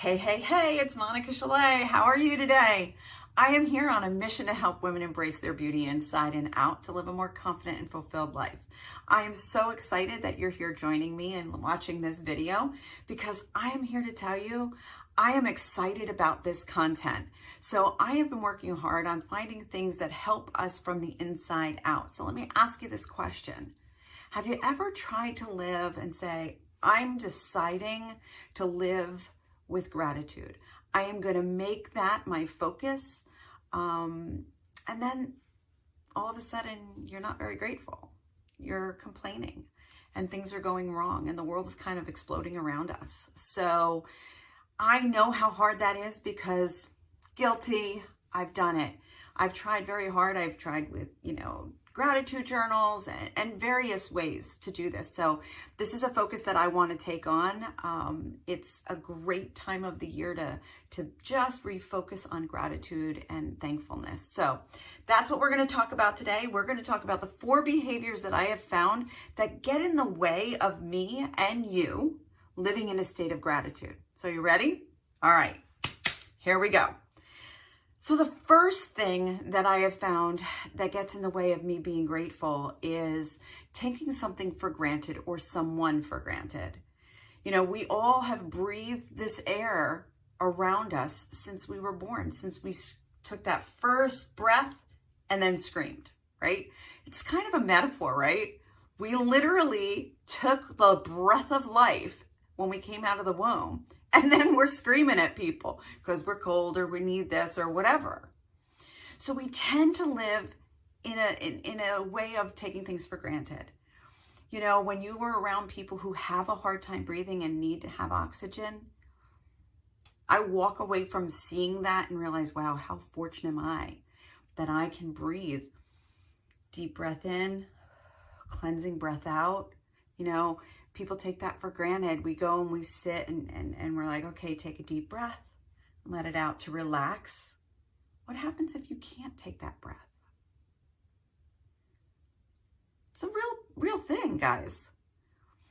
Hey, it's Monica Chalet. How are you today? I am here on a mission to help women embrace their beauty inside and out to live a more confident and fulfilled life. I am so excited that you're here joining me and watching this video because I am here to tell you I am excited about this content. So I have been working hard on finding things that help us from the inside out. So let me ask you this question. Have you ever tried to live and say, I'm deciding to live with gratitude? I am going to make that my focus. And then all of a sudden you're not very grateful. You're complaining and things are going wrong and the world is kind of exploding around us. So I know how hard that is because guilty, I've done it. I've tried very hard. I've tried with, gratitude journals and various ways to do this. So this is a focus that I want to take on. It's a great time of the year to just refocus on gratitude and thankfulness. So that's what we're going to talk about today. We're going to talk about the 4 behaviors that I have found that get in the way of me and you living in a state of gratitude. So you ready? All right, here we go. So the first thing that I have found that gets in the way of me being grateful is taking something for granted or someone for granted. We all have breathed this air around us since we were born, since we took that first breath and then screamed, right? It's kind of a metaphor, right? We literally took the breath of life when we came out of the womb. And then we're screaming at people because we're cold or we need this or whatever. So we tend to live in a way of taking things for granted. When you are around people who have a hard time breathing and need to have oxygen, I walk away from seeing that and realize, wow, how fortunate am I that I can breathe. Deep breath in, cleansing breath out, People take that for granted. We go and we sit and we're like, okay, take a deep breath and let it out to relax. What happens if you can't take that breath? It's a real thing, guys.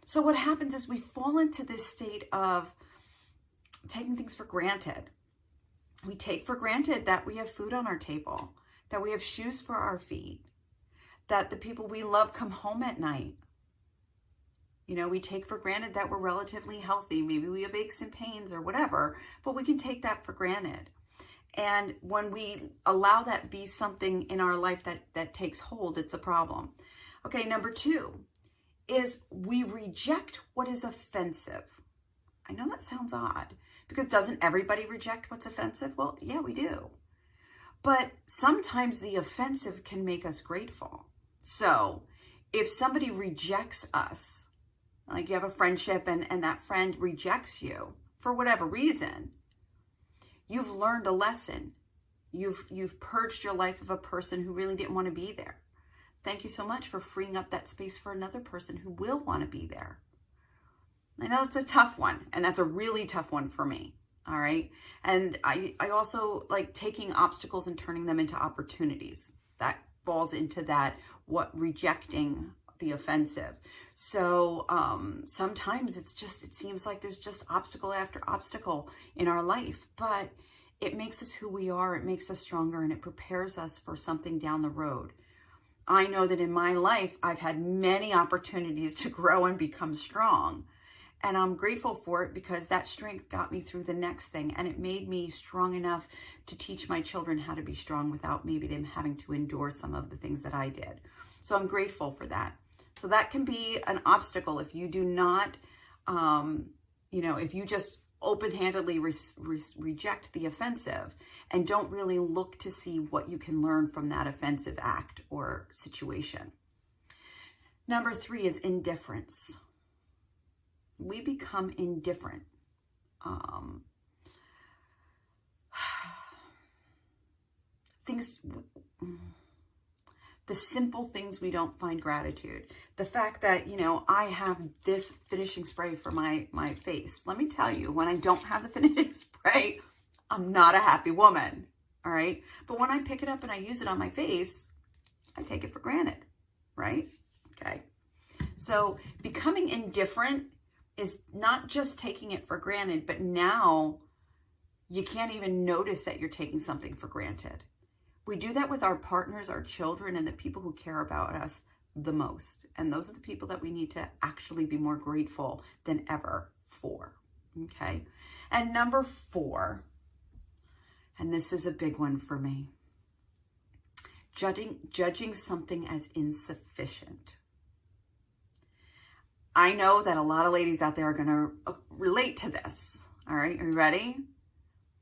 So what happens is we fall into this state of taking things for granted. We take for granted that we have food on our table, that we have shoes for our feet, that the people we love come home at night. We take for granted that we're relatively healthy. Maybe we have aches and pains or whatever, but we can take that for granted. And when we allow that be something in our life that takes hold, it's a problem. Okay, number 2 is we reject what is offensive. I know that sounds odd because doesn't everybody reject what's offensive? Well, yeah, we do. But sometimes the offensive can make us grateful. So if somebody rejects us, like you have a friendship and that friend rejects you for whatever reason, you've learned a lesson. You've purged your life of a person who really didn't want to be there. Thank you so much for freeing up that space for another person who will want to be there. I know it's a tough one, and that's a really tough one for me. All right. And I also like taking obstacles and turning them into opportunities. That falls into that, rejecting the offensive. So sometimes it seems like there's just obstacle after obstacle in our life, but it makes us who we are. It makes us stronger and it prepares us for something down the road. I know that in my life, I've had many opportunities to grow and become strong. And I'm grateful for it because that strength got me through the next thing. And it made me strong enough to teach my children how to be strong without maybe them having to endure some of the things that I did. So I'm grateful for that. So that can be an obstacle if you do not, if you just open-handedly reject the offensive and don't really look to see what you can learn from that offensive act or situation. Number 3 is indifference. We become indifferent. The simple things we don't find gratitude. The fact that, I have this finishing spray for my face. Let me tell you, when I don't have the finishing spray, I'm not a happy woman. All right. But when I pick it up and I use it on my face, I take it for granted. Right? Okay. So becoming indifferent is not just taking it for granted, but now you can't even notice that you're taking something for granted. We do that with our partners, our children, and the people who care about us the most. And those are the people that we need to actually be more grateful than ever for. Okay. And number 4, and this is a big one for me, judging something as insufficient. I know that a lot of ladies out there are going to relate to this. All right. Are you ready?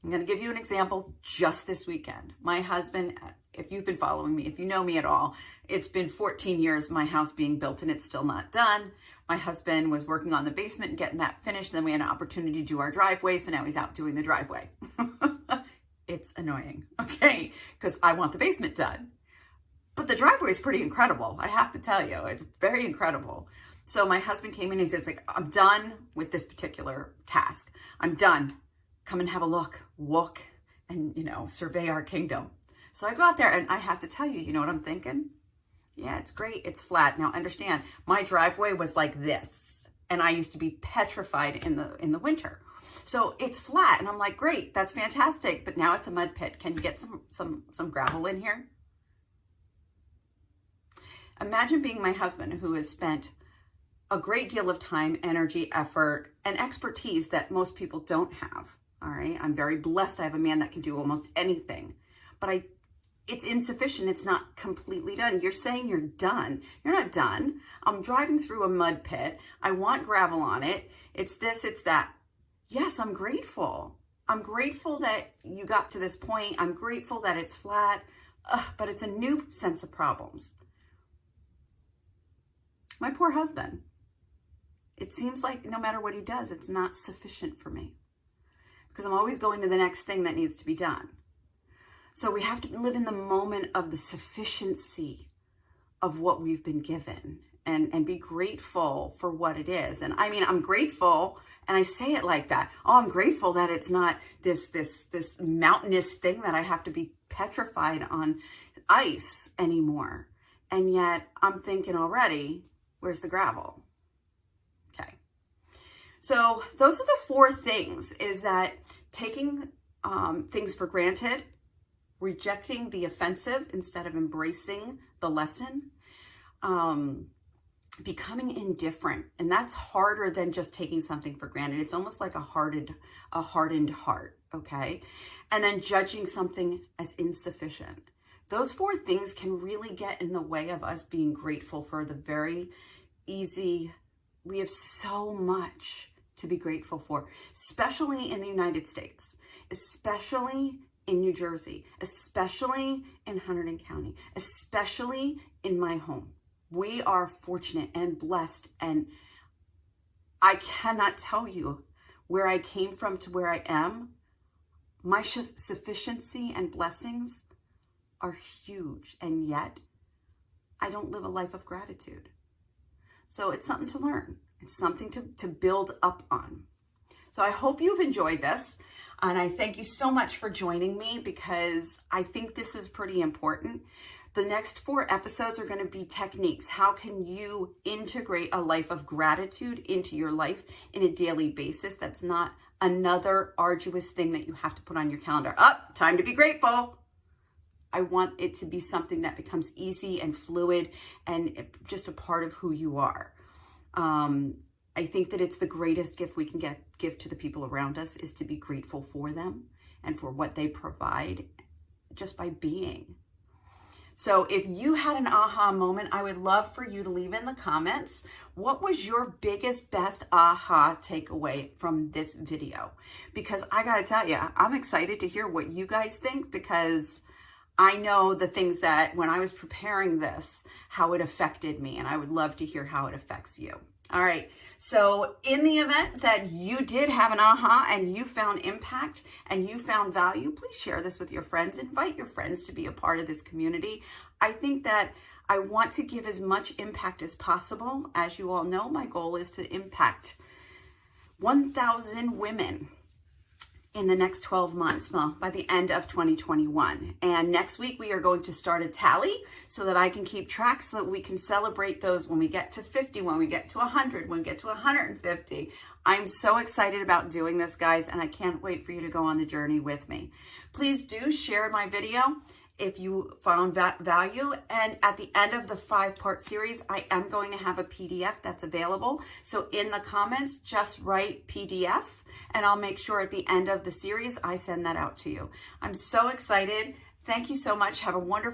I'm going to give you an example just this weekend. My husband, if you've been following me, if you know me at all, it's been 14 years, my house being built and it's still not done. My husband was working on the basement and getting that finished. And then we had an opportunity to do our driveway. So now he's out doing the driveway. It's annoying. Okay. Because I want the basement done. But the driveway is pretty incredible. I have to tell you, it's very incredible. So my husband came in and he says, like, I'm done with this particular task. I'm done. Come and have a look, walk, and, survey our kingdom. So I go out there and I have to tell you, you know what I'm thinking? Yeah, it's great. It's flat. Now understand, my driveway was like this, and I used to be petrified in the winter. So it's flat, and I'm like, great, that's fantastic. But now it's a mud pit. Can you get some gravel in here? Imagine being my husband, who has spent a great deal of time, energy, effort, and expertise that most people don't have. All right. I'm very blessed. I have a man that can do almost anything, but it's insufficient. It's not completely done. You're saying you're done. You're not done. I'm driving through a mud pit. I want gravel on it. It's this, it's that. Yes, I'm grateful. I'm grateful that you got to this point. I'm grateful that it's flat, but it's a new sense of problems. My poor husband. It seems like no matter what he does, it's not sufficient for me, because I'm always going to the next thing that needs to be done. So we have to live in the moment of the sufficiency of what we've been given, and be grateful for what it is. And I mean, I'm grateful, and I say it like that. Oh, I'm grateful that it's not this mountainous thing that I have to be petrified on ice anymore. And yet I'm thinking already, where's the gravel? Okay. So those are the 4 things, is that taking things for granted, rejecting the offensive instead of embracing the lesson, becoming indifferent. And that's harder than just taking something for granted. It's almost like a hardened heart. Okay. And then judging something as insufficient. Those 4 things can really get in the way of us being grateful for the very easy. We have so much to be grateful for, especially in the United States, especially in New Jersey, especially in Hunterdon County, especially in my home. We are fortunate and blessed, and I cannot tell you where I came from to where I am. My sufficiency and blessings are huge, and yet I don't live a life of gratitude. So it's something to learn. It's something to build up on. So I hope you've enjoyed this. And I thank you so much for joining me, because I think this is pretty important. The next 4 episodes are going to be techniques. How can you integrate a life of gratitude into your life in a daily basis? That's not another arduous thing that you have to put on your calendar. Time to be grateful. I want it to be something that becomes easy and fluid and just a part of who you are. I think that it's the greatest gift we can give to the people around us, is to be grateful for them and for what they provide just by being. So if you had an aha moment, I would love for you to leave in the comments, what was your biggest, best aha takeaway from this video? Because I got to tell you, I'm excited to hear what you guys think, because I know the things that when I was preparing this, how it affected me, and I would love to hear how it affects you. All right. So in the event that you did have an aha and you found impact and you found value, please share this with your friends. Invite your friends to be a part of this community. I think that I want to give as much impact as possible. As you all know, my goal is to impact 1,000 women in the next 12 months, by the end of 2021. And next week we are going to start a tally so that I can keep track, so that we can celebrate those when we get to 50, when we get to 100, when we get to 150. I'm so excited about doing this, guys, and I can't wait for you to go on the journey with me. Please do share my video if you found value. And at the end of the 5-part series, I am going to have a PDF that's available. So in the comments, just write PDF, and I'll make sure at the end of the series, I send that out to you. I'm so excited. Thank you so much. Have a wonderful